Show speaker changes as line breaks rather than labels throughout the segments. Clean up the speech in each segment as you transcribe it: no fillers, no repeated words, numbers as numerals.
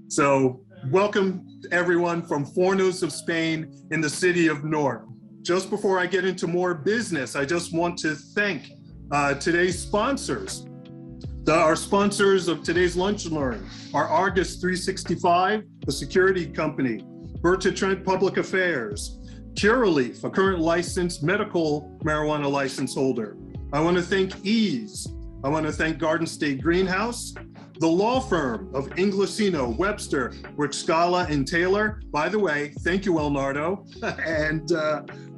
So welcome everyone from Fornos of Spain in the city of Nort. Just before I get into more business, I just want to thank today's sponsors. Our sponsors of today's Lunch and Learn are Argus 365, the security company, Burton, Trent Public Affairs, Curaleaf, a current licensed medical marijuana license holder. I want to thank Eaze. I want to thank Garden State Greenhouse, the law firm of Inglesino, Webster, Wyciskala, and Taylor. By the way, thank you, Elnardo. And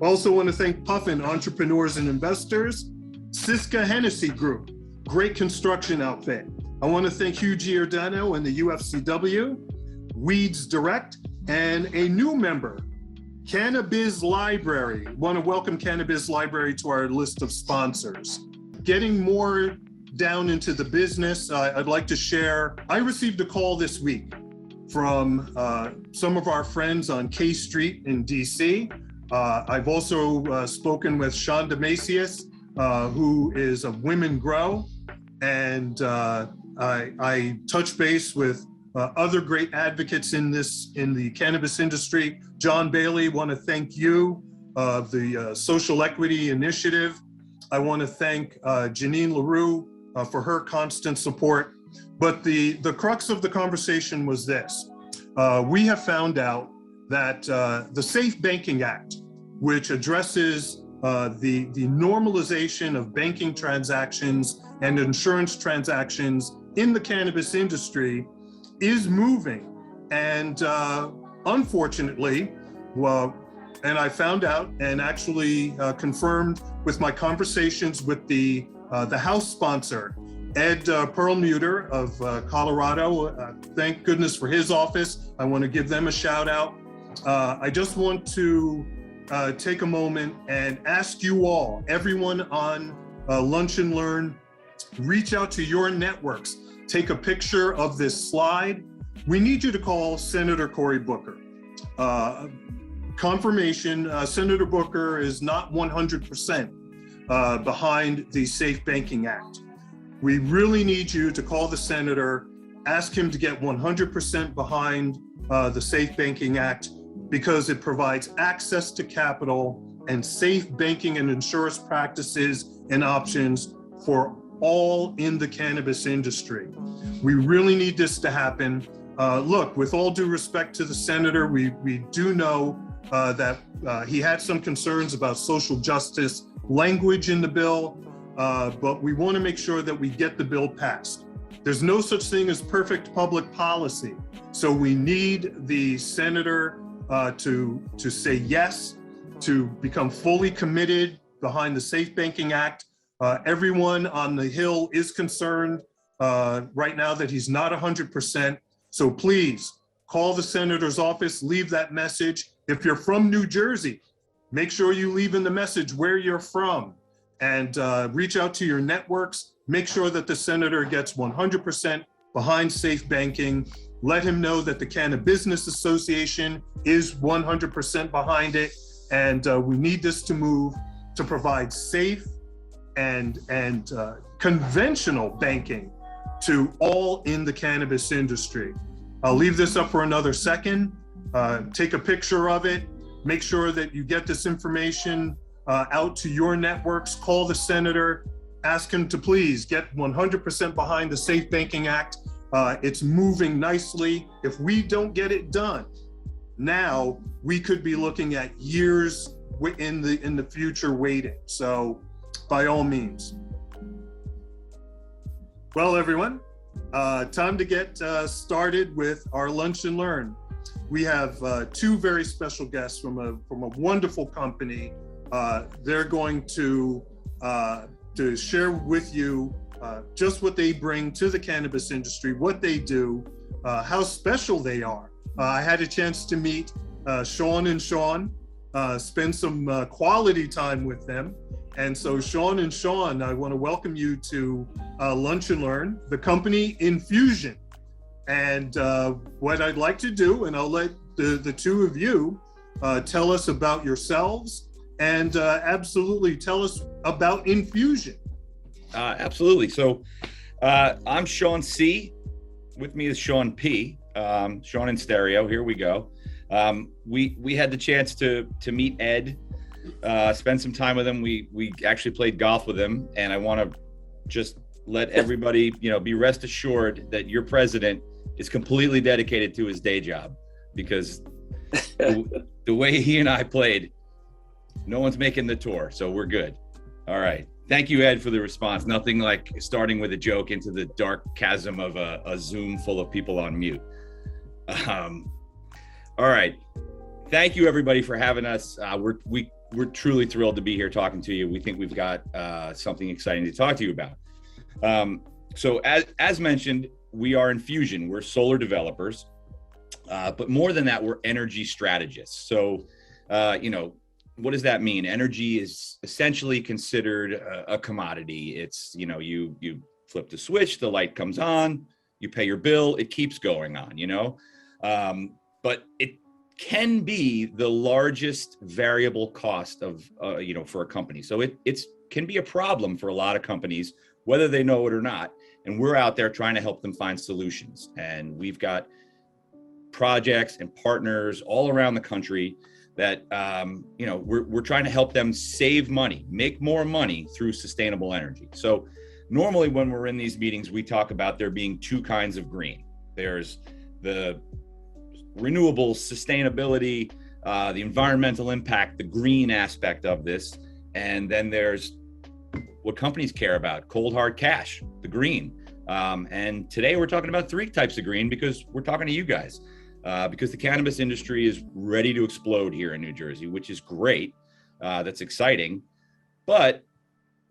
also want to thank Puffin, Entrepreneurs and Investors, Syska Hennessy Group, great construction outfit. I want to thank Hugh Giordano and the UFCW, Weeds Direct, and a new member, CannaBiz Library. Want to welcome CannaBiz Library to our list of sponsors. Getting more down into the business, I'd like to share, I received a call this week from some of our friends on K Street in DC. I've also spoken with Sean Demasius, who is of Women Grow, and I touched base with other great advocates in the cannabis industry. John Bailey, want to thank you, the Social Equity Initiative. I want to thank Janine LaRue for her constant support. But the crux of the conversation was this. We have found out that the Safe Banking Act, which addresses the normalization of banking transactions and insurance transactions in the cannabis industry, is moving. And unfortunately, and I found out and actually confirmed with my conversations with the House sponsor, Ed Perlmutter of Colorado. Thank goodness for his office. I want to give them a shout out. I just want to take a moment and ask you all, everyone on Lunch and Learn, reach out to your networks. Take a picture of this slide. We need you to call Senator Cory Booker. Confirmation, Senator Booker is not 100% behind the Safe Banking Act. We really need you to call the senator, ask him to get 100% behind the Safe Banking Act, because it provides access to capital and safe banking and insurance practices and options for all in the cannabis industry. We really need this to happen. Look, with all due respect to the senator, we do know that he had some concerns about social justice language in the bill, but we want to make sure that we get the bill passed. There's no such thing as perfect public policy. So we need the senator to say yes, to become fully committed behind the Safe Banking Act. Everyone on the Hill is concerned right now that he's not 100%. So please call the senator's office, leave that message. If you're from New Jersey, make sure you leave in the message where you're from, and reach out to your networks. Make sure that the senator gets 100% behind safe banking. Let him know that the CannaBusiness Association is 100% behind it. And we need this to move to provide safe and conventional banking to all in the cannabis industry. I'll leave this up for another second. Take a picture of it. Make sure that you get this information out to your networks. Call the senator. Ask him to please get 100% behind the Safe Banking Act. It's moving nicely. If we don't get it done now, we could be looking at years in the future waiting. So by all means. Well, everyone, time to get started with our Lunch and Learn. We have two very special guests from a wonderful company. They're going to share with you just what they bring to the cannabis industry, what they do, how special they are. I had a chance to meet Sean and Sean, spend some quality time with them. And so Sean and Sean, I want to welcome you to Lunch and Learn, the company InFEWsion. And what I'd like to do, and I'll let the two of you tell us about yourselves and absolutely tell us about InFEWsion.
Absolutely. So I'm Sean C. With me is Sean P. Sean in stereo. Here we go. We had the chance to meet Ed, spend some time with him. We actually played golf with him, and I want to just let everybody, be rest assured that your president is completely dedicated to his day job, because the way he and I played, no one's making the tour, so we're good. All right. Thank you, Ed, for the response. Nothing like starting with a joke into the dark chasm of a Zoom full of people on mute. All right. Thank you, everybody, for having us. We're truly thrilled to be here talking to you. We think we've got something exciting to talk to you about. So as mentioned, we are InFEWsion. We're solar developers, but more than that, we're energy strategists. So, what does that mean? Energy is essentially considered a commodity. It's, you flip the switch, the light comes on, you pay your bill, it keeps going on, but it can be the largest variable cost of, for a company. So it can be a problem for a lot of companies, whether they know it or not. And we're out there trying to help them find solutions. And we've got projects and partners all around the country that, we're trying to help them save money, make more money through sustainable energy. So normally when we're in these meetings, we talk about there being two kinds of green. There's the renewable sustainability, the environmental impact, the green aspect of this. And then there's what companies care about, cold hard cash, the green. And today we're talking about three types of green because we're talking to you guys. Because the cannabis industry is ready to explode here in New Jersey, which is great. That's exciting. But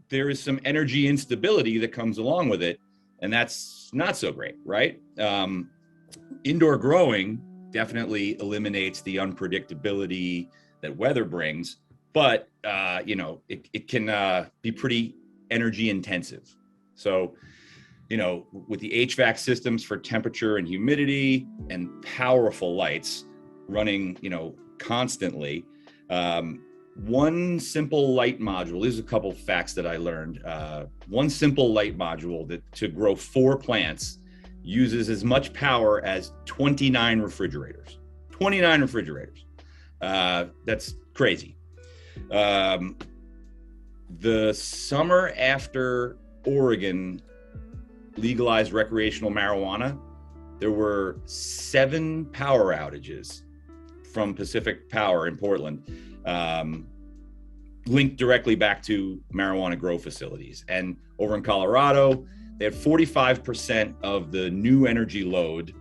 there is some energy instability that comes along with it, and that's not so great, right? Indoor growing definitely eliminates the unpredictability that weather brings, but it can be pretty energy intensive. So, with the HVAC systems for temperature and humidity and powerful lights running, constantly, one simple light module, there's a couple of facts that I learned. One simple light module that to grow 4 plants uses as much power as 29 refrigerators. 29 refrigerators. That's crazy. The summer after Oregon legalized recreational marijuana, there were 7 power outages from Pacific Power in Portland, linked directly back to marijuana grow facilities. And over in Colorado, they had 45% of the new energy load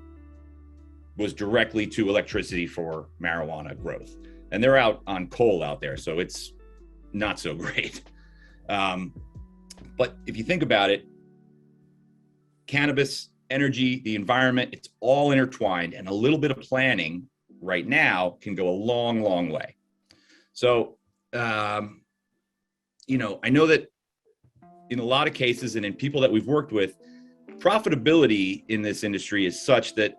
was directly to electricity for marijuana growth. And they're out on coal out there, so it's not so great. But if you think about it, cannabis, energy, the environment, it's all intertwined, and a little bit of planning right now can go a long, long way. So, I know that in a lot of cases and in people that we've worked with, profitability in this industry is such that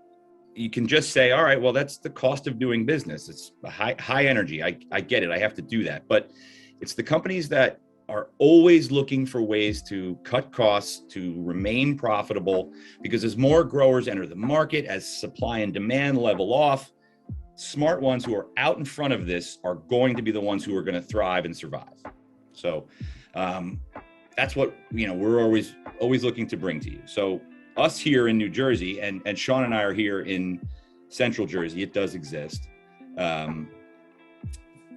you can just say, all right, well, that's the cost of doing business. It's a high energy. I get it. I have to do that. But it's the companies that are always looking for ways to cut costs, to remain profitable, because as more growers enter the market, as supply and demand level off, smart ones who are out in front of this are going to be the ones who are going to thrive and survive. So that's what, we're always looking to bring to you. So us here in New Jersey, and Sean and I are here in Central Jersey, it does exist.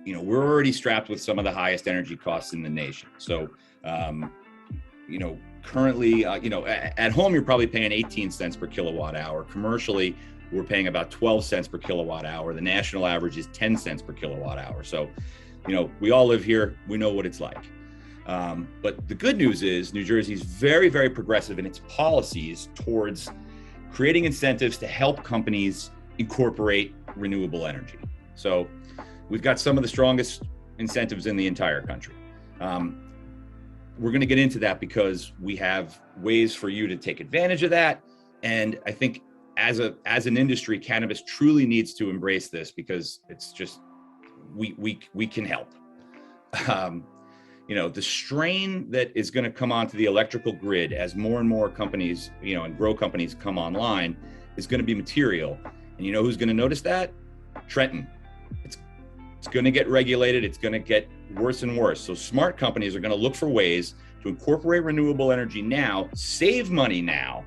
We're already strapped with some of the highest energy costs in the nation. So, currently, at home, you're probably paying 18 cents per kilowatt hour. Commercially, we're paying about 12 cents per kilowatt hour. The national average is 10 cents per kilowatt hour. So, we all live here. We know what it's like. But the good news is New Jersey is very, very progressive in its policies towards creating incentives to help companies incorporate renewable energy. So we've got some of the strongest incentives in the entire country. We're going to get into that because we have ways for you to take advantage of that. And I think as an industry, cannabis truly needs to embrace this because it's just, we can help. The strain that is going to come onto the electrical grid as more and more companies, and grow companies come online, is going to be material. And you know who's going to notice that? Trenton. It's going to get regulated. It's going to get worse and worse. So smart companies are going to look for ways to incorporate renewable energy now, save money now,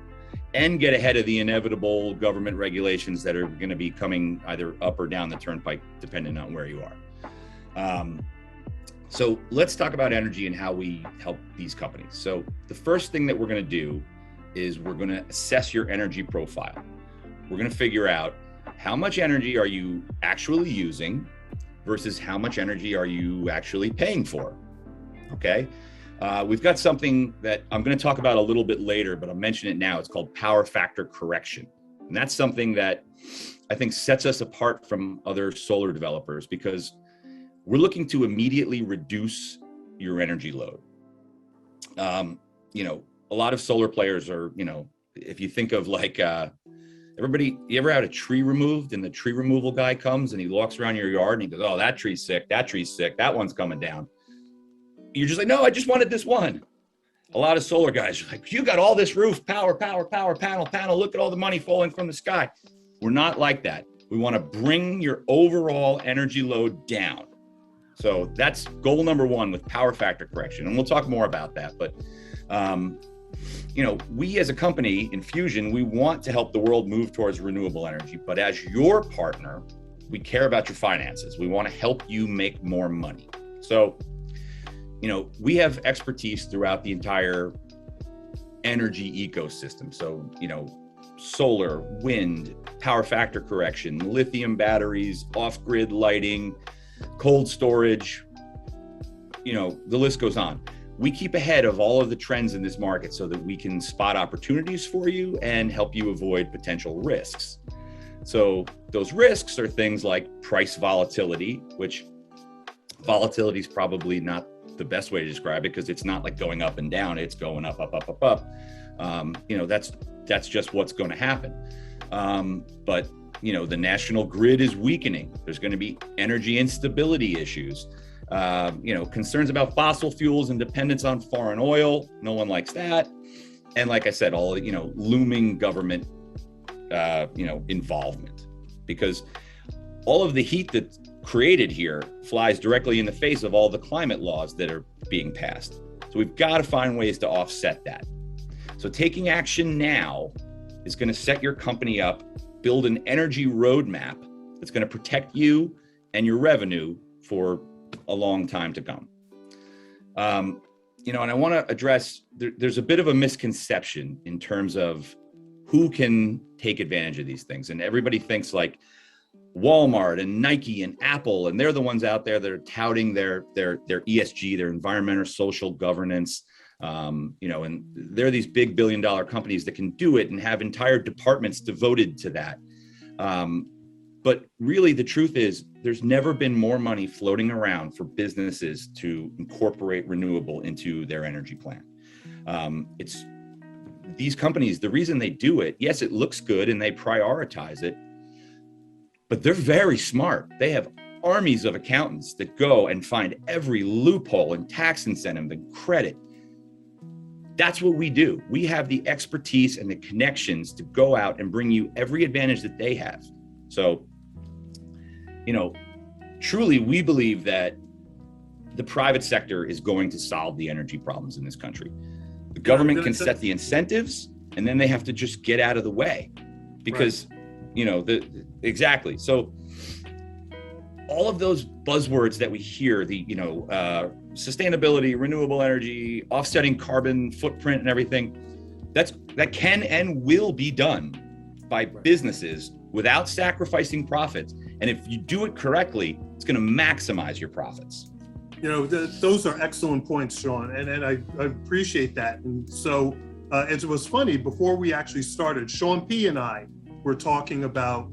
and get ahead of the inevitable government regulations that are going to be coming either up or down the turnpike, depending on where you are. So let's talk about energy and how we help these companies. So the first thing that we're going to do is we're going to assess your energy profile. We're going to figure out how much energy are you actually using versus how much energy are you actually paying for, okay? We've got something that I'm going to talk about a little bit later, but I'll mention it now. It's called power factor correction. And that's something that I think sets us apart from other solar developers because we're looking to immediately reduce your energy load. You know, a lot of solar players are, you know, if you think of like, everybody, you ever had a tree removed and the tree removal guy comes and he walks around your yard and he goes, oh, that tree's sick, that one's coming down. You're just like, no, I just wanted this one. A lot of solar guys are like, you got all this roof, power, panel, look at all the money falling from the sky. We're not like that. We want to bring your overall energy load down. So that's goal number one with power factor correction. And we'll talk more about that. But, you know, we as a company, InFEWsion, we want to help the world move towards renewable energy. But as your partner, we care about your finances. We want to help you make more money. So, you know, we have expertise throughout the entire energy ecosystem. So, you know, solar, wind, power factor correction, lithium batteries, off-grid lighting, cold storage, you know, the list goes on. We keep ahead of all of the trends in this market so that we can spot opportunities for you and help you avoid potential risks. So those risks are things like price volatility, which volatility is probably not the best way to describe it because it's not like going up and down, it's going up. You know, that's just what's going to happen. But you know, the national grid is weakening. There's going to be energy instability issues. You know, concerns about fossil fuels and dependence on foreign oil. No one likes that. And like I said, all, you know, looming government, you know, involvement, because all of the heat that's created here flies directly in the face of all the climate laws that are being passed. So we've got to find ways to offset that. So taking action now is going to set your company up, build an energy roadmap that's going to protect you and your revenue for a long time to come. You know, and I want to address, there's a bit of a misconception in terms of who can take advantage of these things. And everybody thinks like Walmart and Nike and Apple, and they're the ones out there that are touting their ESG, their environmental social governance. You know, and they're these big billion-dollar companies that can do it and have entire departments devoted to that. But really, the truth is, there's never been more money floating around for businesses to incorporate renewable into their energy plan. It's these companies, the reason they do it, yes, it looks good and they prioritize it, but they're very smart. They have armies of accountants that go and find every loophole and tax incentive and credit. That's what we do. We have the expertise and the connections to go out and bring you every advantage that they have. So, you know, truly, we believe that the private sector is going to solve the energy problems in this country. The government can set the incentives, and then they have to just get out of the way because, you know, exactly. So all of those buzzwords that we hear, the, you know, sustainability, renewable energy, offsetting carbon footprint and everything, that can and will be done by businesses without sacrificing profits. And if you do it correctly, it's going to maximize your profits.
You know, those are excellent points, Sean, and I appreciate that. And so it was funny, before we actually started, Sean P. and I were talking about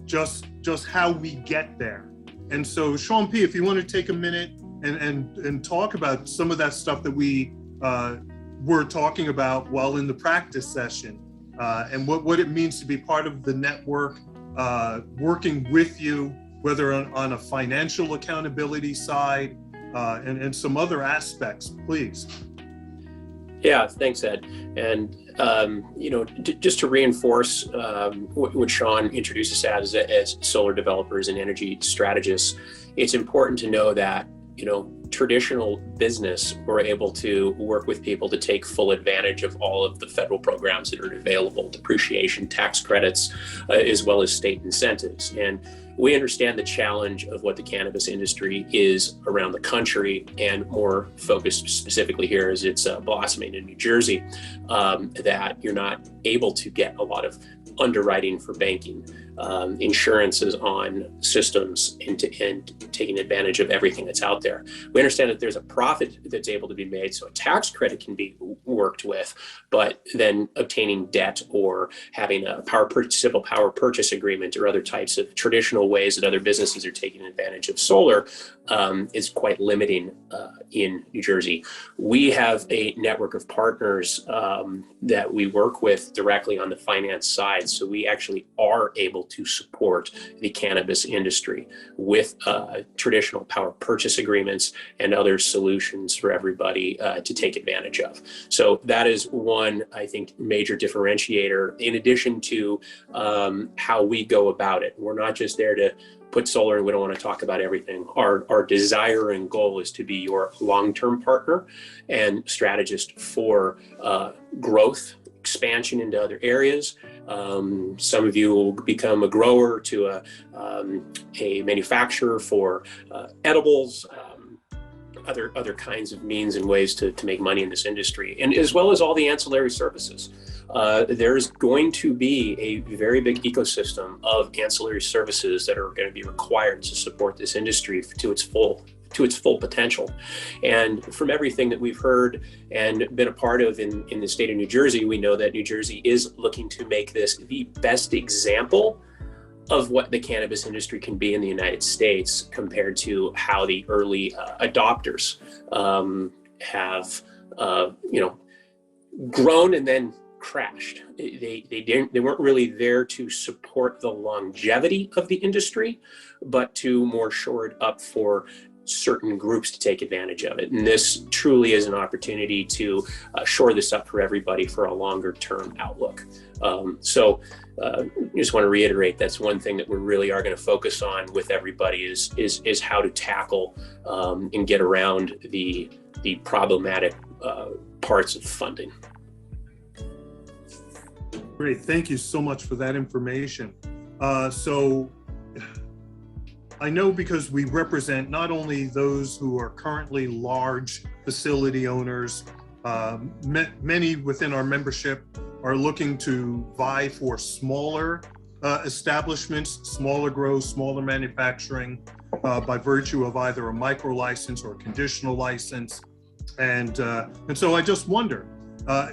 just how we get there. And so, Sean P., if you want to take a minute and talk about some of that stuff that we were talking about while in the practice session, and what it means to be part of the network, working with you, whether on a financial accountability side and some other aspects, please.
Yeah, thanks, Ed. And, just to reinforce what Sean introduced us as solar developers and energy strategists, it's important to know that, traditional business, we're able to work with people to take full advantage of all of the federal programs that are available, depreciation, tax credits, as well as state incentives. And we understand the challenge of what the cannabis industry is around the country, and more focused specifically here as it's blossoming in New Jersey, that you're not able to get a lot of underwriting for banking, insurances on systems, and taking advantage of everything that's out there. We understand that there's a profit that's able to be made, so a tax credit can be worked with, but then obtaining debt or having a simple power purchase agreement or other types of traditional ways that other businesses are taking advantage of solar is quite limiting in New Jersey. We have a network of partners that we work with directly on the finance side, so we actually are able to support the cannabis industry with traditional power purchase agreements and other solutions for everybody to take advantage of. So that is one, I think, major differentiator, in addition to how we go about it. We're not just there to put solar, and we don't want to talk about everything. Our desire and goal is to be your long-term partner and strategist for growth, expansion into other areas. Some of you will become a grower to a manufacturer for edibles, other kinds of means and ways to make money in this industry, and as well as all the ancillary services. There's going to be a very big ecosystem of ancillary services that are going to be required to support this industry to its full potential. And from everything that we've heard and been a part of in the state of New Jersey, we know that New Jersey is looking to make this the best example of what the cannabis industry can be in the United States compared to how the early adopters have grown and then crashed. They weren't really there to support the longevity of the industry, but to more shore it up for certain groups to take advantage of it. And this truly is an opportunity to shore this up for everybody for a longer term outlook. So I just want to reiterate, that's one thing that we really are going to focus on with everybody is how to tackle and get around the problematic parts of funding.
Great, thank you so much for that information. So I know, because we represent not only those who are currently large facility owners, many within our membership are looking to vie for smaller establishments, smaller grows, smaller manufacturing, by virtue of either a micro license or a conditional license. And so I just wonder,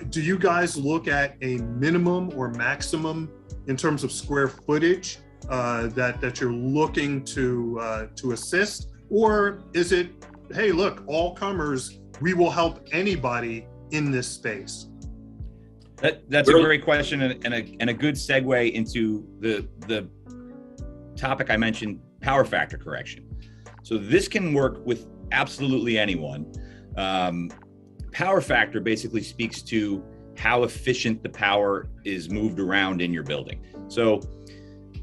do you guys look at a minimum or maximum in terms of square footage that you're looking to assist? Or is it, hey, look, all comers, we will help anybody in this space?
That's a great question, and a good segue into the topic I mentioned, power factor correction. So this can work with absolutely anyone. Power factor basically speaks to how efficient the power is moved around in your building. So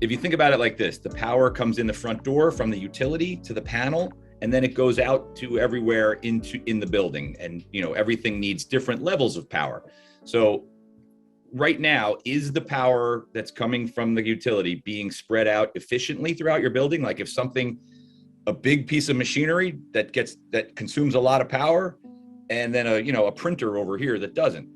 if you think about it like this, the power comes in the front door from the utility to the panel, and then it goes out to everywhere in the building. And everything needs different levels of power. So right now, is the power that's coming from the utility being spread out efficiently throughout your building? Like if a big piece of machinery that consumes a lot of power, and then a printer over here that doesn't,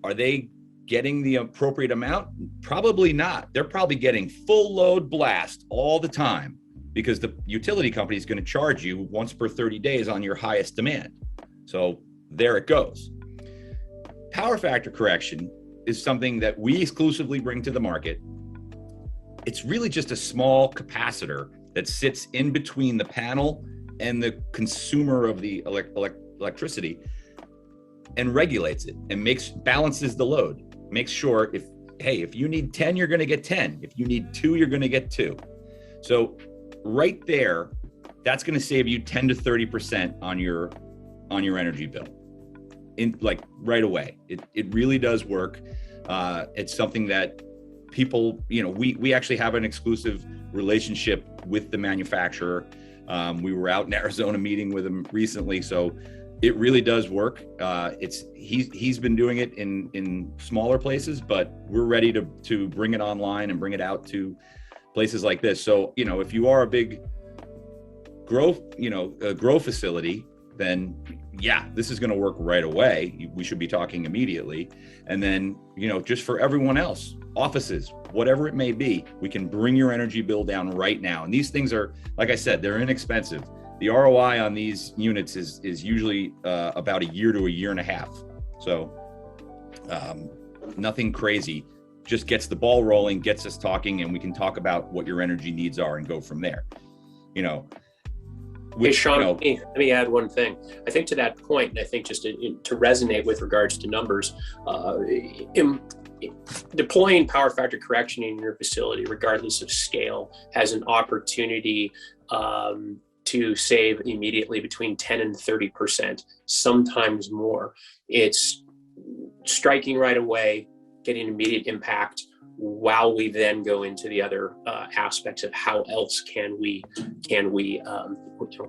are they getting the appropriate amount? Probably not. They're probably getting full load blast all the time, because the utility company is going to charge you once per 30 days on your highest demand. So there it goes. Power factor correction is something that we exclusively bring to the market. It's really just a small capacitor that sits in between the panel and the consumer of the electricity, and regulates it and balances the load. Makes sure if you need 10, you're going to get 10. If you need 2, you're going to get 2. So right there, that's going to save you 10 to 30% on your energy bill. in like right away. It really does work. It's something that people, we actually have an exclusive relationship with the manufacturer. We were out in Arizona meeting with him recently, so it really does work. He's been doing it in smaller places, but we're ready to bring it online and bring it out to places like this. So, if you are a big grow facility, then yeah, this is going to work right away. We should be talking immediately. And then, just for everyone else, offices, whatever it may be, we can bring your energy bill down right now. And these things are, like I said, they're inexpensive. The ROI on these units is usually about a year to a year and a half. So nothing crazy, just gets the ball rolling, gets us talking, and we can talk about what your energy needs are and go from there.
Hey, Sean, let me add one thing. I think to that point, and I think just to resonate with regards to numbers, deploying power factor correction in your facility, regardless of scale, has an opportunity to save immediately between 10 and 30%, sometimes more. It's striking right away, getting immediate impact, while we then go into the other aspects of how else can we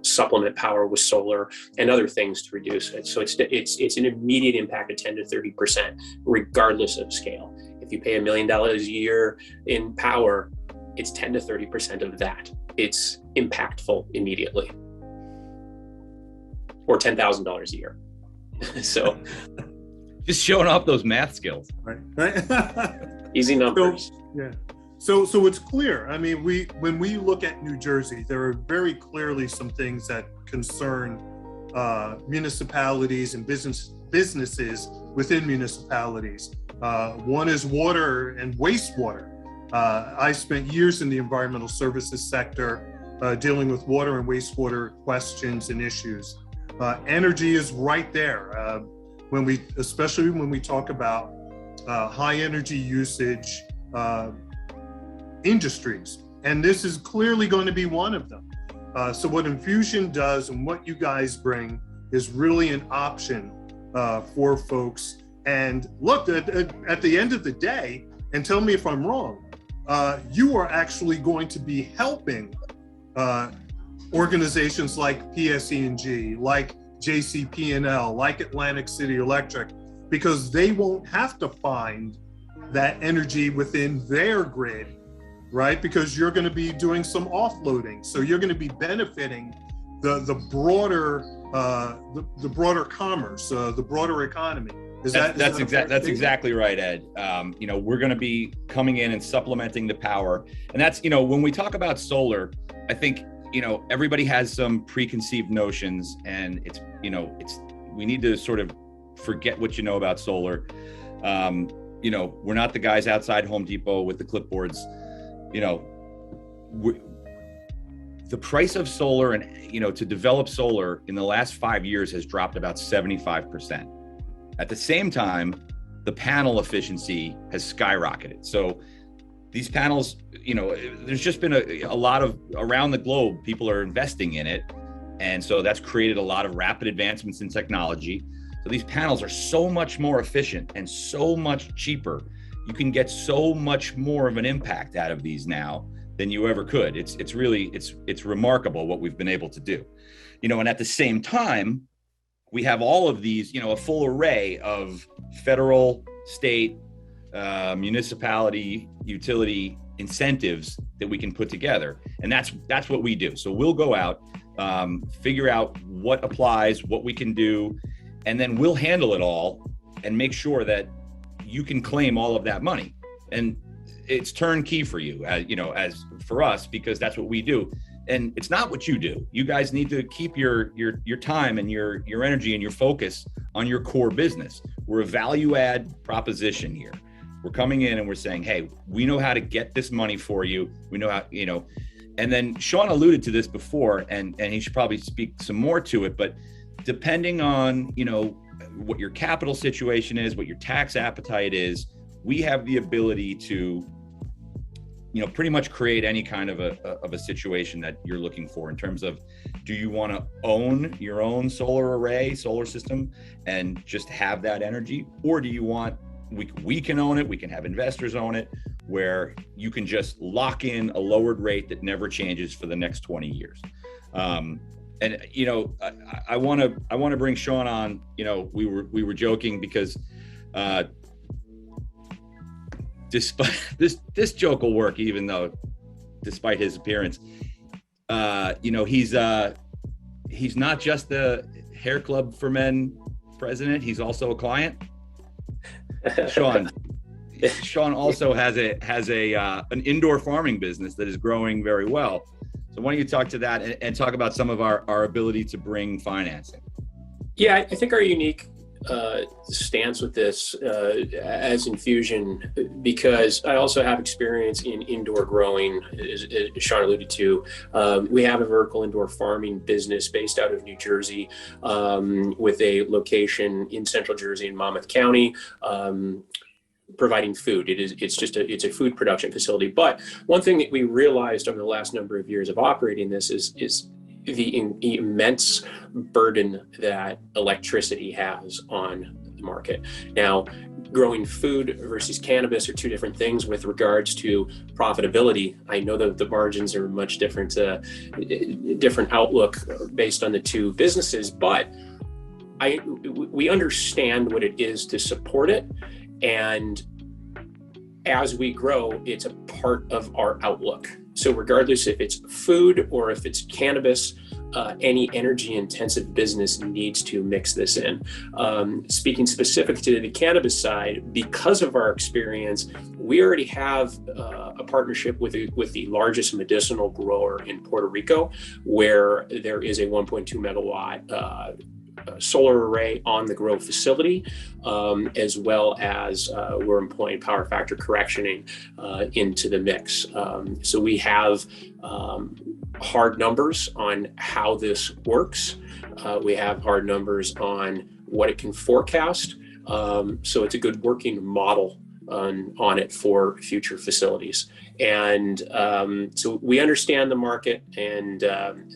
supplement power with solar and other things to reduce it. So it's an immediate impact of 10 to 30%, regardless of scale. If you pay $1 million a year in power, it's 10 to 30% of that. It's impactful immediately, or $10,000 a year. So
just showing off those math skills.
Right.
Easy numbers.
So it's clear. I mean, when we look at New Jersey, there are very clearly some things that concern municipalities and businesses within municipalities. One is water and wastewater. I spent years in the environmental services sector dealing with water and wastewater questions and issues. Energy is right there. Especially when we talk about high energy usage industries, and this is clearly going to be one of them. So what InFEWsion does and what you guys bring is really an option for folks. And look, at the end of the day, and tell me if I'm wrong, you are actually going to be helping organizations like PSE&G, like JCP&L, like Atlantic City Electric, because they won't have to find that energy within their grid, right? Because you're going to be doing some offloading, so you're going to be benefiting the broader commerce, the broader economy.
That's exactly right, Ed. We're going to be coming in and supplementing the power, and that's when we talk about solar, I think everybody has some preconceived notions, and we need to sort of forget what you know about solar. We're not the guys outside Home Depot with the clipboards. The price of solar and to develop solar in the last 5 years has dropped about 75%. At the same time, the panel efficiency has skyrocketed. So these panels, there's just been a lot of, around the globe, people are investing in it. And so that's created a lot of rapid advancements in technology. So these panels are so much more efficient and so much cheaper. You can get so much more of an impact out of these now than you ever could. It's really remarkable what we've been able to do. And at the same time, we have all of these, a full array of federal, state, municipality, utility incentives that we can put together. And that's what we do. So we'll go out, figure out what applies, what we can do, and then we'll handle it all and make sure that you can claim all of that money. And it's turnkey for you, as for us, because that's what we do. And it's not what you do. You guys need to keep your time and your energy and your focus on your core business. We're a value add proposition here. We're coming in and we're saying, hey, we know how to get this money for you. We know how, and then Sean alluded to this before, and he should probably speak some more to it, but depending on, what your capital situation is, what your tax appetite is, we have the ability to pretty much create any kind of a situation that you're looking for in terms of, do you want to own your own solar system and just have that energy? Or do you want, we can own it, we can have investors own it, where you can just lock in a lowered rate that never changes for the next 20 years. And I want to bring Sean on. We were joking because despite this joke will work, even though despite his appearance, he's not just the Hair Club for Men president, he's also a client. Sean also has an indoor farming business that is growing very well. So why don't you talk to that and talk about some of our ability to bring financing?
Yeah, I think our unique stance with this as InFEWsion, because I also have experience in indoor growing, as Sean alluded to. We have a vertical indoor farming business based out of New Jersey, with a location in Central Jersey in Monmouth County, providing food. It's a food production facility. But one thing that we realized over the last number of years of operating this is the immense burden that electricity has on the market. Now, growing food versus cannabis are two different things with regards to profitability. I know that the margins are much different, different outlook based on the two businesses, but we understand what it is to support it. And as we grow, it's a part of our outlook. So regardless if it's food or if it's cannabis, any energy intensive business needs to mix this in. Speaking specific to the cannabis side, because of our experience, we already have a partnership with the largest medicinal grower in Puerto Rico, where there is a 1.2 megawatt solar array on the grow facility, as well as we're employing power factor correctioning into the mix. So we have hard numbers on how this works. We have hard numbers on what it can forecast. So it's a good working model on it for future facilities. And so we understand the market, and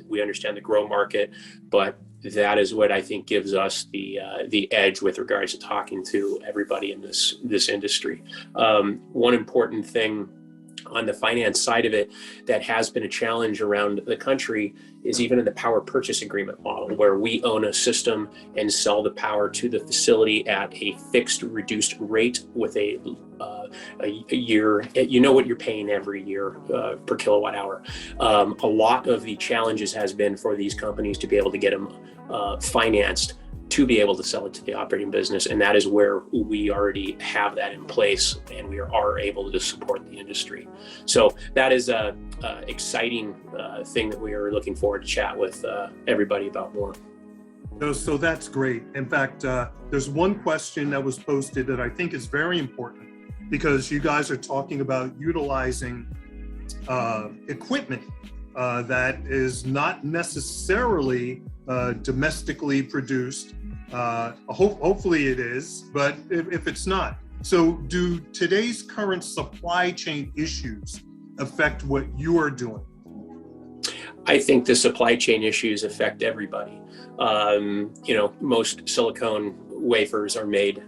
we understand the grow market, but that is what I think gives us the edge with regards to talking to everybody in this industry. One important thing on the finance side of it that has been a challenge around the country is even in the power purchase agreement model, where we own a system and sell the power to the facility at a fixed reduced rate with a year, what you're paying every year per kilowatt hour. A lot of the challenges has been for these companies to be able to get them financed to be able to sell it to the operating business. And that is where we already have that in place, and we are able to support the industry. So that is a exciting thing that we are looking forward to chat with everybody about more.
So that's great. In fact, there's one question that was posted that I think is very important, because you guys are talking about utilizing equipment that is not necessarily domestically produced. Hopefully it is, but if it's not. So do today's current supply chain issues affect what you are doing?
I think the supply chain issues affect everybody. Most silicone wafers are made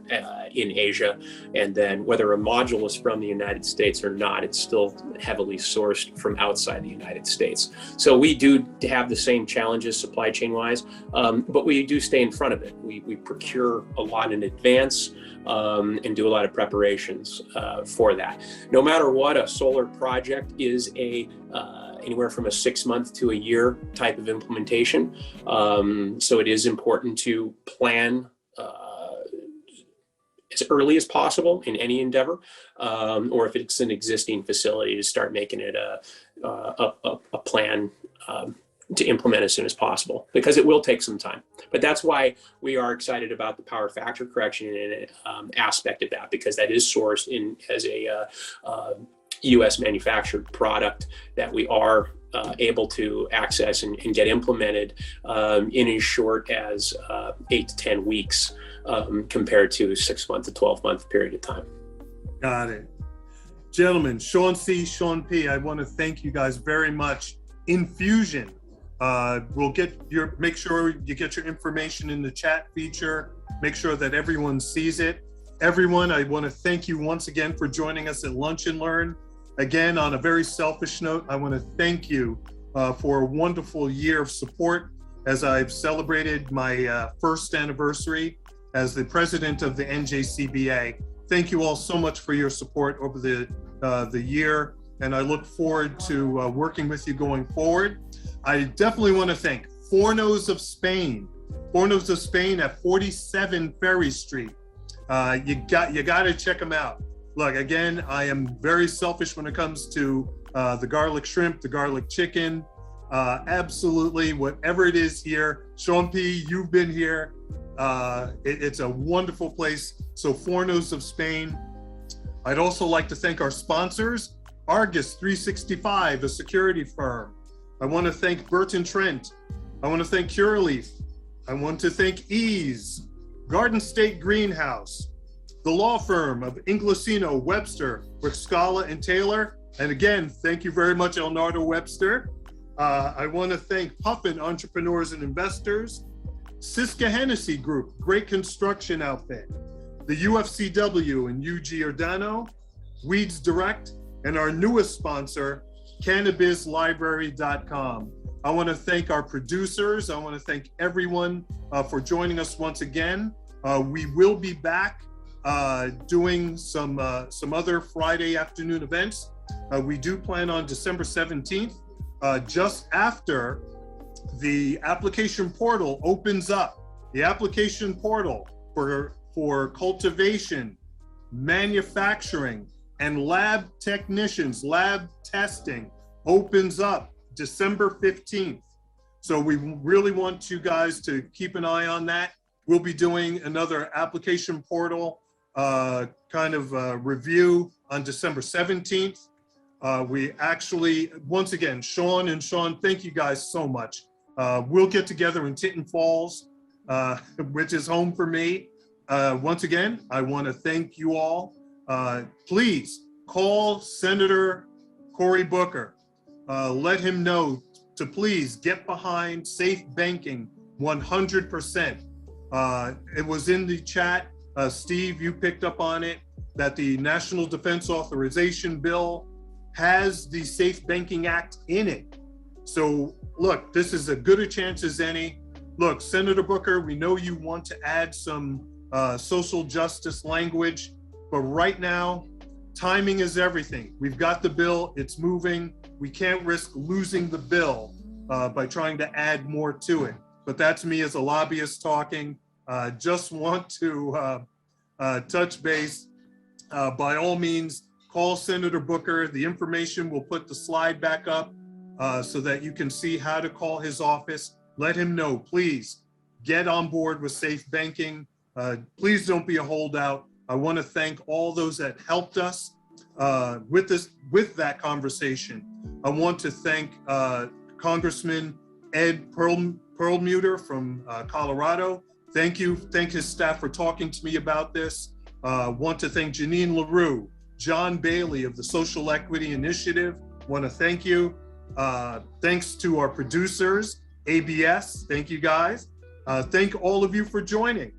in Asia, and then whether a module is from the United States or not, it's still heavily sourced from outside the United States. So we do have the same challenges supply chain wise, but we do stay in front of it. We procure a lot in advance and do a lot of preparations for that. No matter what, a solar project is anywhere from a 6 month to a year type of implementation. So it is important to plan as early as possible in any endeavor, or if it's an existing facility, to start making it a plan to implement as soon as possible, because it will take some time. But that's why we are excited about the power factor correction aspect of that, because that is sourced as a U.S. manufactured product that we are able to access and get implemented in as short as 8 to 10 weeks compared to a 6 month to 12 month period of time.
Got it. Gentlemen, Sean C, Sean P, I want to thank you guys very much. InFEWsion, we'll make sure you get your information in the chat feature, make sure that everyone sees it. Everyone, I want to thank you once again for joining us at Lunch and Learn. Again, on a very selfish note, I want to thank you for a wonderful year of support as I've celebrated my first anniversary as the president of the NJCBA. Thank you all so much for your support over the year, and I look forward to working with you going forward. I definitely want to thank Fornos of Spain at 47 Ferry Street. You got to check them out. Look, again, I am very selfish when it comes to the garlic shrimp, the garlic chicken, absolutely whatever it is here. Sean P, you've been here. It's a wonderful place. So Fornos of Spain. I'd also like to thank our sponsors, Argus 365, a security firm. I want to thank Burton Trent. I want to thank Curaleaf. I want to thank Eaze, Garden State Greenhouse, the law firm of Inglesino, Webster, Wyciskala, and Taylor. And again, thank you very much, Elnardo Webster. I want to thank Puffin Entrepreneurs and Investors, Syska Hennessy Group, great construction outfit, the UFCW and Giordano, Weeds Direct, and our newest sponsor, CannaBizLibrary.com. I want to thank our producers. I want to thank everyone for joining us once again. We will be back doing some other Friday afternoon events. We do plan on December 17th, just after the application portal opens up. The application portal for cultivation, manufacturing, and lab technicians, lab testing opens up December 15th. So we really want you guys to keep an eye on that. We'll be doing another application portal review on December 17th. We actually, once again, Sean and Sean, thank you guys so much. We'll get together in Tinton Falls, which is home for me. Once again, I want to thank you all. Please call Senator Cory Booker. Let him know to please get behind safe banking 100%. It was in the chat, Steve, you picked up on it, that the National Defense Authorization Bill has the Safe Banking Act in it. So look, this is as good a chance as any. Look, Senator Booker, we know you want to add some social justice language, but right now, timing is everything. We've got the bill, it's moving. We can't risk losing the bill by trying to add more to it. But that's me as a lobbyist talking. Just want to touch base. By all means, call Senator Booker. The information, we'll put the slide back up so that you can see how to call his office. Let him know, please get on board with safe banking. Please don't be a holdout. I want to thank all those that helped us with that conversation. I want to thank Congressman Ed Perlmutter from Colorado. Thank you. Thank his staff for talking to me about this. Want to thank Janine LaRue, John Bailey of the Social Equity Initiative. Want to thank you. Thanks to our producers, ABS. Thank you guys. Thank all of you for joining.